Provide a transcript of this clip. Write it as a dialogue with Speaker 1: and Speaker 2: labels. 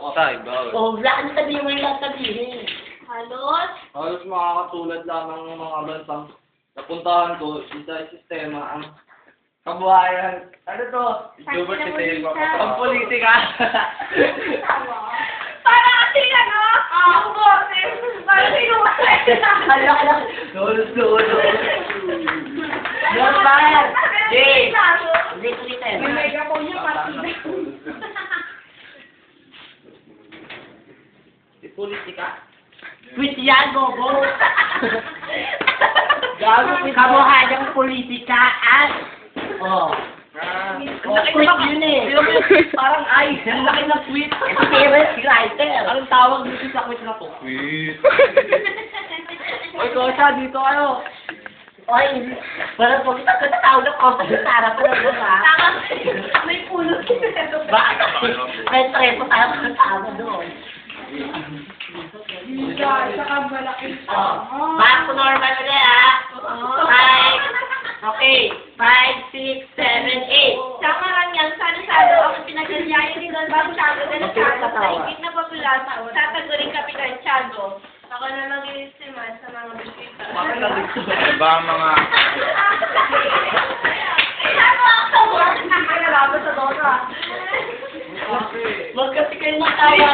Speaker 1: ka. Tay, bawal.
Speaker 2: Oh, wala ka na sabihin mo yung lahat sabihin.
Speaker 3: Halos?
Speaker 1: Halos makakatulad lamang ng mga bansang napuntahan ko, isa sistema ang kabuhayan. Ano to?
Speaker 3: Gilbert Sistema.
Speaker 1: Ang politika.
Speaker 3: Para kasi ano? Ang boses. Para sinuwasay.
Speaker 2: Hala.
Speaker 1: Lolo.
Speaker 2: Yan ba? Jay! Ulit-ulitin.
Speaker 3: May megaphone yung partida.
Speaker 1: Si politika.
Speaker 2: Quit yan, Bobo! Kabuhayang politikaan! Oh. Quit yun eh!
Speaker 1: Parang ay, ang laki ng tweet.
Speaker 2: Favorite writer!
Speaker 1: Anong tawag dito sa quiz na to? Tweet. Oy, Kosha, dito kayo.
Speaker 2: Oy, parang pag tawag ng company sa harap ko na ba?
Speaker 3: May pulo.
Speaker 2: Bakit? May trepo tayo kasama doon.
Speaker 3: Saka malaking
Speaker 2: Oh, back to normal ulit ah. 5, okay, 5, 6, 7, 8.
Speaker 3: Sama lang yan. Sana-sana ako pinagdadyayan ni Don Bago Tiago de los Santos sa higit na populasa. Tataguring Kapitan Tiago. Ako na mag-iisiman sa mga bisita.
Speaker 1: Bakit natin ito? Ba ang mga...
Speaker 3: Nakakalaban sa Dora.
Speaker 2: Huwag kasi kayo matawa.